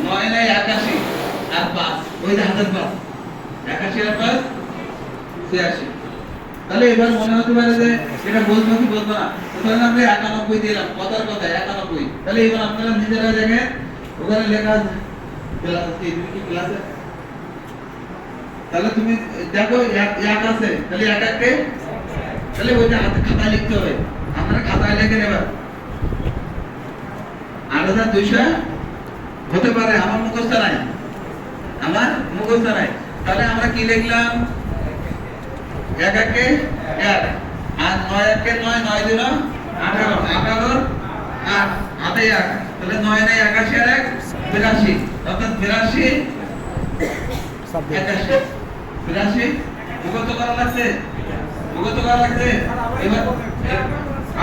9 নাই 81 আর 5 ওই যে হাতের 5 81 আর 5 86। তাহলে এবার মনে হতে পারে যে এটা বলবো কি বলবো না, তাহলে আমরা 91 দিলাম, কথার কথা 91। তাহলে এবার আপনারা নিজেরা দেখেন ওখানে লেখা আছে ক্লাস কি ক্লাসে, তাহলে তুমি দেখো এক আছে, তাহলে এক এককে, তাহলে ওইটা হাতে খাতায় লিখতে হবে। আপনারা খাতায় লিখে নেবেন 8200 হতে পারে, আমার মুখস্থ নাই, আমার মুখস্থ নাই। তাহলে আমরা কি লিখলাম, এক একে এক আর 9 একে 9, 9 দিন 18, 18 আর হাতে এক, তাহলে 9 নাই 81 আর 1 82, অর্থাৎ 82 81 82 মুখস্থ করা লাগছে, মুখস্থ করা লাগছে। এবার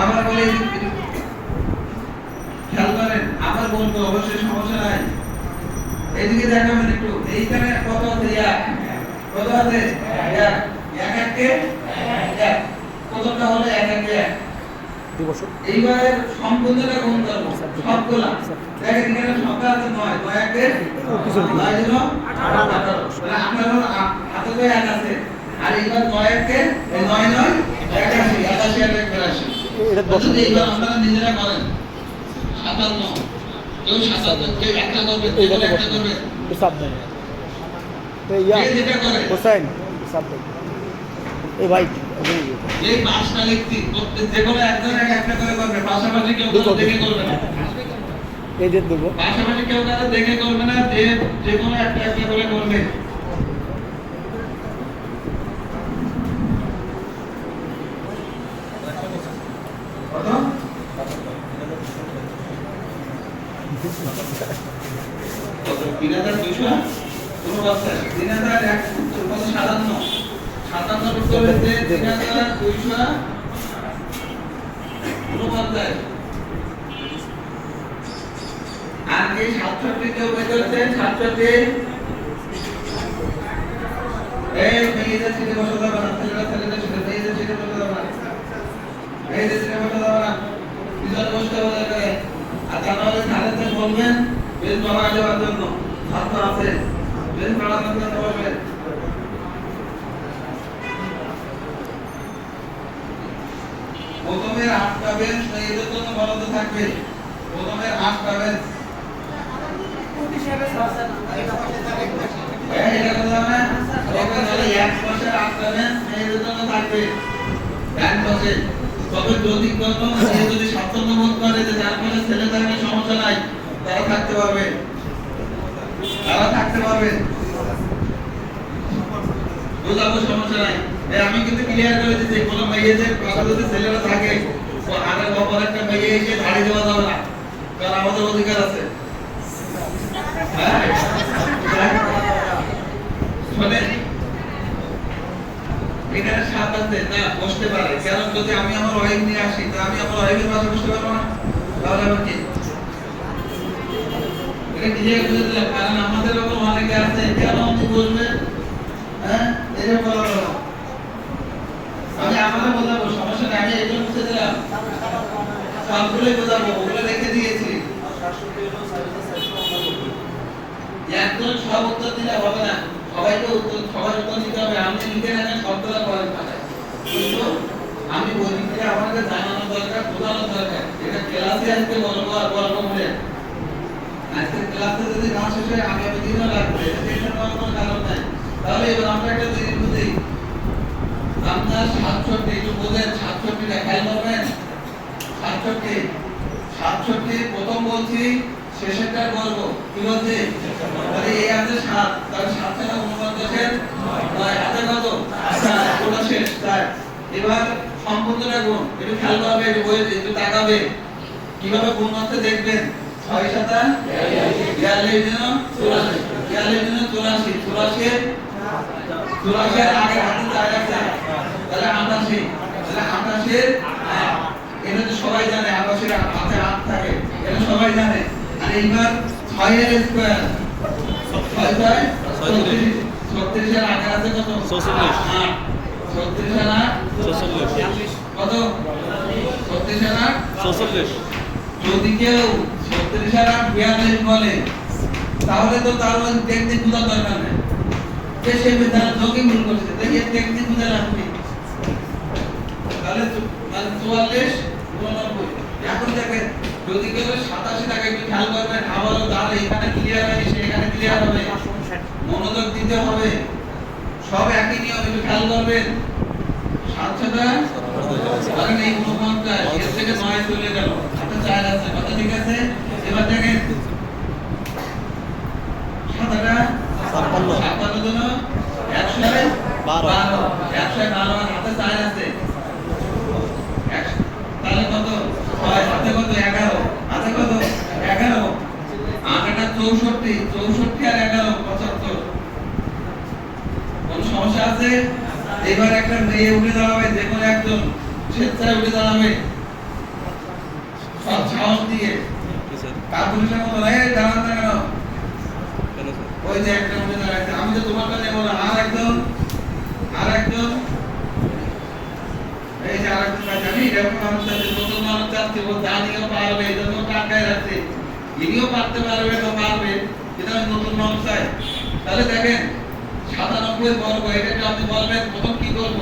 আবার বলি, খেয়াল করেন, আবার বলবো, অবশ্যই সমস্যা নাই। এইদিকে দেখাবেন একটু, এইখানে কত আছে, এক কত আছে, এক এক একে এক, কতটা হলো এক একে এক। এইবার সম্পূর্ণটা গুণ করব সবগুলা, দেখেন এখানে সংখ্যা আছে 9, 9 একে 9 দিন 18, তাহলে 18 হাতে তো এক আছে, আর এইবার 9 একে 9 9 81, 81 আর 1 82। এটা বসে এইবার আপনারা নিজেরা করেন, 57 কেউ 57 কেউ একটা করবে, কেউ একটা করবে, হিসাব দেন তো ইয়া হোসেন হিসাব দেন এই ভাই এই পাঁচটা লিখতি যে কোনো একজন একটা করে করবে, পাশাপাশি কেউ কারো দেখে করবে না, এই যে দেব পাশাপাশি কেউ কারো দেখে করবে না, যে কোনো একটা একটা করে করবে। কত 3200 কোনো কথা 3001 কত 57 57 উত্তর হচ্ছে 3200 কোনো কথা। আর এই 67 কেউ বের করছে 67, এই মেয়েদের ছেলে বসে দাও না, ছেলেদের ছেলে মেয়েদের ছেলে বসে দাও না, মেয়েদের ছেলে বসে দাও না, দুজন বসতে হবে করে। আর তাহলে স্যারেদের বলবেন বেশ বাড়া দেওয়ার জন্য, ছাত্র আছে বেশ বাড়ানোর জন্য বলবেন। প্রথমের 8টা বেঞ্চ মেয়েদের জন্য বরাদ্দ থাকবে, প্রথমের 8টা বেঞ্চ এটা কথা না, তাহলে এক পাশে 8টা বেঞ্চ মেয়েদের জন্য থাকবে, এক পাশে। তবে যদি কোনো সে যদি স্বাচ্ছন্দ্য বোধ করে যে যার ফলে ছেলে থাকলে সমস্যা নাই, তারা থাকতে পারবে, তারা থাকতে পারবে, বোঝাবো, সমস্যা নাই। আমি কিন্তু ক্লিয়ার করে দিচ্ছি, কোনো মেয়েদের পাশে যদি ছেলেরা থাকে আগে অপর একটা মেয়ে এসে ধাড়ি দেওয়া যাবে না, কারণ আমাদের অধিকার আছে। মানে এখানে সাত আছে না, বসতে পারে, কারণ যদি আমি আমার ওয়াইফ নিয়ে আসি তা আমি আমার ওয়াইফের পাশে বসতে পারবো না, তাহলে আবার কি এটা ক্লিয়ার করে দিলাম। কারণ আমাদের ওপর অনেকে আছে কেন আপনি বলবেন, হ্যাঁ এটা বলা হলো, আমি আমাকে বোঝাবো, সমস্যা নেই, আমি এগুলো বুঝতে দিলাম, সবগুলোই বোঝাবো, ওগুলো রেখে দিয়েছি। একজন সব উত্তর দিলে হবে না, সবাইকে উত্তর, সবার উত্তর দিতে হবে। আমি লিখে রাখেন শব্দটা করেন পাঠায়, কিন্তু আমি বই থেকে আমাকে জানানো দরকার, বোঝানো দরকার। এটা ক্লাসে আজকে বলবো আর বলবো বলে আজকে ক্লাসে যদি না শেষ হয় আগামী দিনও লাগবে, টেনশন করার কোনো কারণ নাই। তাহলে এবার আমরা একটা জিনিস বুঝি, আপনার 67 একটু বোঝেন, 67টা খেয়াল করবেন, 67 প্রথম বলছি, শেষেরটা বলবো, কি বলছি, তাহলে এই আছে 7, তাহলে 7 ছাড়া 49 নয়, হাতে কত 4, ওটা শেষ 4। এবার সম্পূর্ণটা গুণ, একটু খেয়াল করবে, একটু বই একটু তাকাবে, কিভাবে গুণ হচ্ছে দেখবেন। 6 7 42 দিন 84, 42 দিন 84, 84 এর আগে হাতে 4 আছে, তাহলে 88, তাহলে 88 এটা তো সবাই জানে, 88 এর হাতে 8 থাকে, এটা সবাই জানে। আর এইবার 6 এর স্কয়ার, 6 ছয় 36, 36 এর আগে আছে কত 46, 8, 36 এর 8 46, কত 36 এর 8 46। যদি কেউ 36 আর 8 42 বলে তাহলে তো তার ওই টেকনিক বোঝার দরকার নেই যে সে তারা যোগী ভুল করছে তাই এই টেকনিক বুঝে রাখবে তাহলে মানে 44 89 এখন দেখেন যদি কেউ 87 টাকা একটু খেয়াল করবেন আবারও তাহলে এখানে ক্লিয়ার হবে সেখানে ক্লিয়ার হবে মনোযোগ দিতে হবে সব একই নিয়ম একটু খেয়াল করবেন 7টা ধরেন এই 49 এর থেকে 9 চলে গেল আচ্ছা 4 আছে কথা ঠিক আছে এবার দেখেন 7টা 56 জন 112 112 হাতে 4 আছে তাহলে কত 6 হাতে কত 11 হাতে কত 11 আটটা 64 64 আর 11 75 কোন সমস্যা আছে এবার একটা মেয়ে উঠে দাঁড়াবে যে কোনো একজন স্বেচ্ছায় উঠে দাঁড়াবে সব সাহস দিয়ে কাপুরুষের মতো নাই দাঁড়ান না কেন ওই যে একটা উঠে দাঁড়াচ্ছে আমি তো তোমার কাছে বলো আর একজন এই যে আরেকজন জানি এরকম মানুষ আছে নতুন মানুষ চাচ্ছে ও জানিও পারবে এই জন্য টাকায় রাখছে ইনিও পারতে পারবে তো পারবে কিন্তু আমি নতুন মানুষ চাই তাহলে দেখেন 97 বর্গ এটা আপনি বলবেন প্রথম কি করব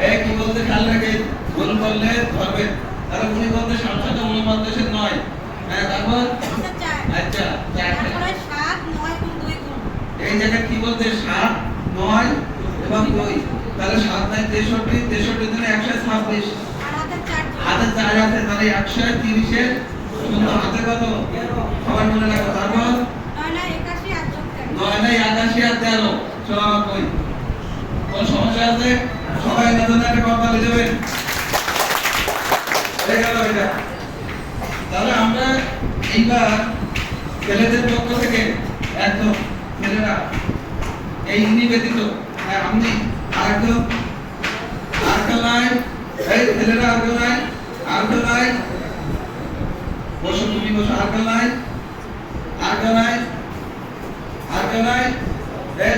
এই কি বলতে খেয়াল রাখেন ভুল করলে ধরবেন তাহলে উনি বলতে 749 নয় হ্যাঁ তারপর আচ্ছা তারপরে 7 9 গুণ 2 গুণ এই জায়গা কি বলতে 7 9 এবং 2 তাহলে 7 9 63 63 দিনে 126 হাতে 4 আছে তাহলে 130 এর শূন্য হাতে কত সবার মনে রাখো তারপর 9 9 81 আর 13 94 কোন সমস্যা আছে সবাই নতুন একটা কথা লিখে দেবেন হয়ে গেল এটা তাহলে আমরা এইবার ছেলেদের পক্ষ থেকে একদম ছেলেরা এই নিবেদিত হ্যাঁ আপনি আরেকজন নাই এই ছেলেরা আরেকজন নাই বসো তুমি বসো আরেকজন নাই এই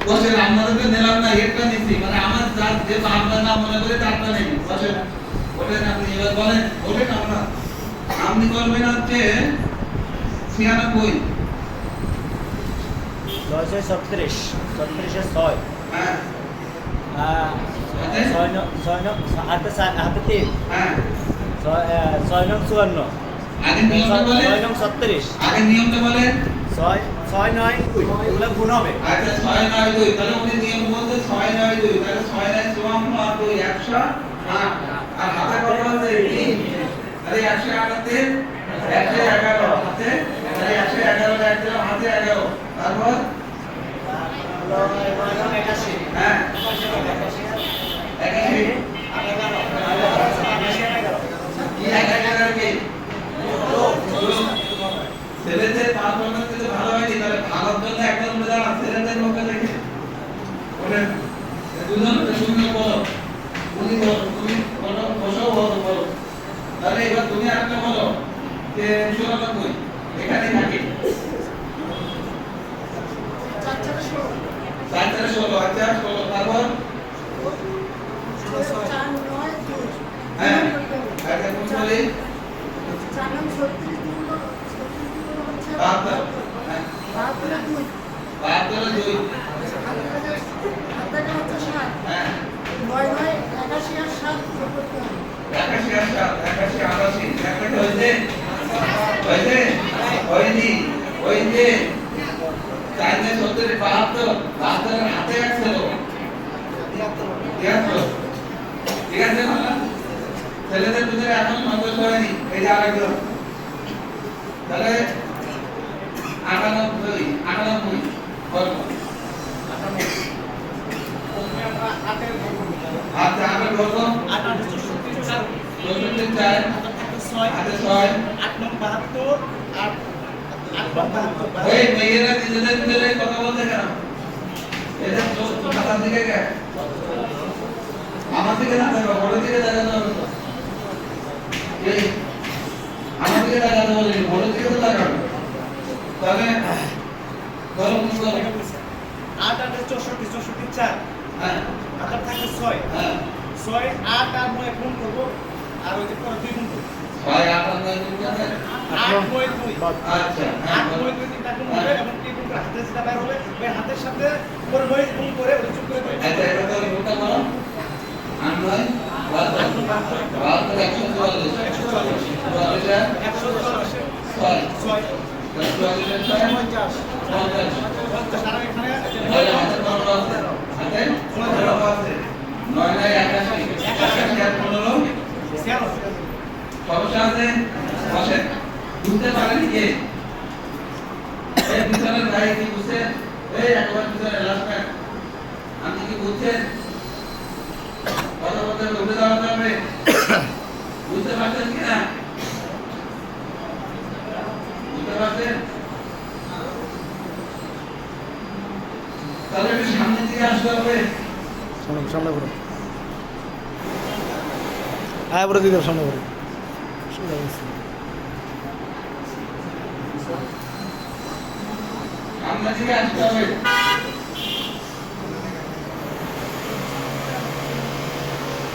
বসে আমাদেরকে নিলাম না একটা নিচ্ছি মানে আমার যা যে আপনার নাম মনে করে তারটা নেই বসে ওঠেন আপনি এবার বলেন ওঠেন আমরা আপনি করবেন হচ্ছে 96 936 36 6 হ্যাঁ হাতে 3 হ্যাঁ 6 নং 54 আগে নিয়মটা বলেন 6 নং 36 আগে নিয়মটা বলেন 6 9 এগুলো গুণ হবে আচ্ছা 6 9 2 তাহলে উনি নিয়ম বলতে 6 9 2 তাহলে 6 9 54 আর 2 108 আর হাতে কত আছে 3 তাহলে 108 তে 111 হাতে তাহলে 111 একদম হাতে 11 তারপর 81 হ্যাঁ 81 কি 11 কি ছেলেদের পারফরম্যান্স কিন্তু ভালো হয়নি তাহলে ভালোর জন্য একজন উঠে দাঁড়ান ছেলেদের মুখে দেখে ওঠেন দুজন শুনে বলো তুমি বলো বসো বলো তাহলে এবার তুমি আরেকটা বলো যে 94 এখানে থাকে 4 16 আচ্ছা 16 তারপর হ্যাঁ আচ্ছা কোন বলি 72 হ্যাঁ 72 হাতে আছে ঠিক আছে ছেলেদের ভিতরে এখন সন্তোষ হয়নি এই যে আরেকজন তাহলে 98 বর্গ আচ্ছা 8 বর্গ 64 4 হাতে 6 8 নং 72 আর 8 নং 72 ওই মেয়েরা নিজেদের ভিতরে কথা বলতে কেন এদের খাতার দিকে কে আমার দিকে না দেখো বড় দিকে দেখাতে হবে তো এই আমার দিকে দেখাতে বলে বড় দিকে তো দেখাবে তাহলে ধরো কি করবে 8 8 64 64 4 হ্যাঁ আটার থাকে 6 হ্যাঁ 6 8 আর 9 গুণ করব আর ওই যে পরে 2 গুণ করব ছয় আট আর নয় গুণ করতে আচ্ছা হ্যাঁ বলো। আচ্ছা এটা তো গুণটা করো 8 9 72 সমস্যা আছে বসেন বুঝতে পারেন কি এই পিছনের ভাই কি বুঝছেন এই একবার পিছনে লাস্ট আপনি কি বুঝছেন কথা বলতে উঠে দাঁড়াতে হবে বুঝতে পারছেন কি না বুঝতে পারছেন তাহলে একটু সামনে দিকে আসতে হবে সামনে করো আয় বড় দিকে সামনে করো সামনে দিকে আসতে হবে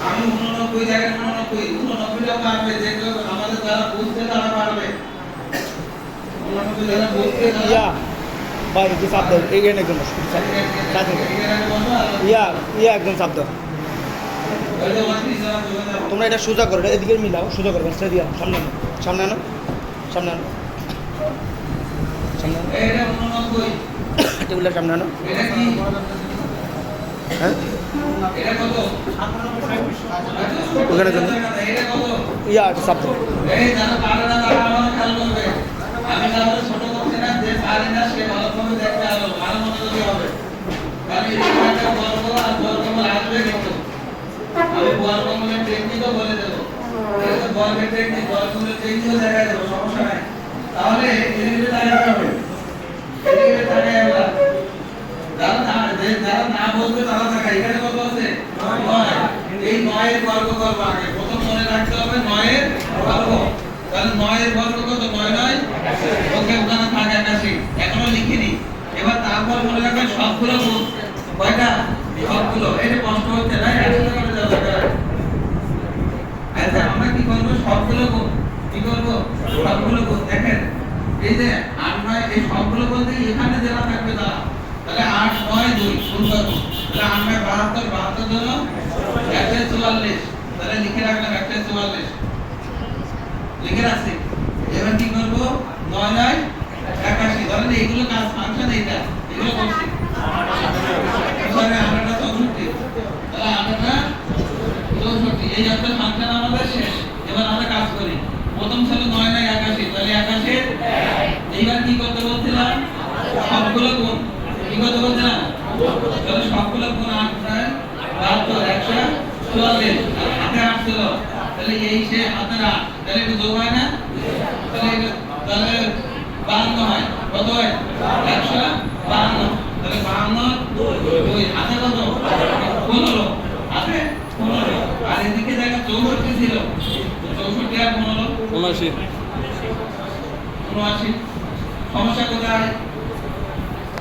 আমি 89 জায়গায় 89টাও পারবে যেগুলো আমাদের যারা বুঝতে তারা পারবে 89 যারা বুঝতে তারা ভাই একটু চাপ দাও এইখানে একদম ইয়া একদম চাপ দাও তোমরা এটা সোজা করো এদিকে মিলাও সোজা করবে সেটা দিয়া সামনে আনো সামনে আনো সামনে আনো সামনে আনো এটা 89 টেবিলটা সামনে আনো এটা কি হ্যাঁ এটা কত ওখানে জন্য এটা কত ইয়া একটু চাপ দাও এই যারা পারে না তারা আমার খেয়াল করবে আমি তাহলে ছোট করছি না যে পারে না সে ভালোভাবে দেখতে হবে ভালো মনোযোগী হবে কারণ এই একটা বর্গ আর বর্গমূল আসবে কিন্তু আমি বর্গমূলের টেকনিকও বলে দেবো এটা বর্গের টেকনিক বর্গমূলের টেকনিকও দেখা দেবো সমস্যা নাই তাহলে এদিকে তাকাতে হবে এদিকে তাকাই আমরা যারা না বলবে তারা তাকাই এখানে কত আছে 9 এই 9 এর বর্গ করব আগে প্রথম মনে রাখতে হবে 9 এর বর্গ তাহলে 9 এর বর্গ কত 9 9 ওকে ওখানে থাকে 81 এখনো লিখিনি এবার তারপর মনে রাখবেন সবগুলো গুণ কয়টা সবগুলো এটা কষ্ট হচ্ছে না একসাথে করে দেওয়া দরকার আচ্ছা আমরা কি করব সবগুলো গুণ কি করব সবগুলো গুণ দেখেন এই যে 8 9 এই সবগুলো বলতে এখানে দেওয়া থাকবে তারা তাহলে 8 9 2 গুণ করব তাহলে 8 9 72 72 জন্য 144 তাহলে লিখে রাখলাম 144 লিখে রাখছি এবার কি করব 9 9 81 ধরেন এইগুলো কাজ ফাংশন এইটা এগুলো করছি এবারে আমরা 64 তাহলে আমরা 64 এই একটা ফাংশন আমাদের শেষ এবার আমরা কাজ করি প্রথম ছিল 9 9 81 তাহলে 81 এইবার কি করতে বলছিলাম সবগুলো গুণ কি করতে বলছিলাম তাহলে সবগুলো গুণ 8 9 72 144 হাতে 8 ছিল তাহলে এই সে হাতে 8 তাহলে একটু যোগ হয় না তাহলে 52 হয় কত হয় 152 তাহলে 52 2 হাতে কত 15 হাতে 15 আর এদিকে জায়গা 64 ছিল 64 আর 15 79 সমস্যা কোথায়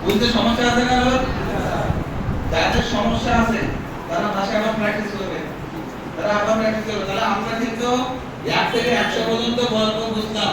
বুঝতে সমস্যা আছে কারণ যাদের সমস্যা আছে তারা ভাষা আবার প্র্যাকটিস করবে তারা আবার প্র্যাকটিস করবে তাহলে আমরা কিন্তু 1 থেকে 100 পর্যন্ত গল্প বুঝতাম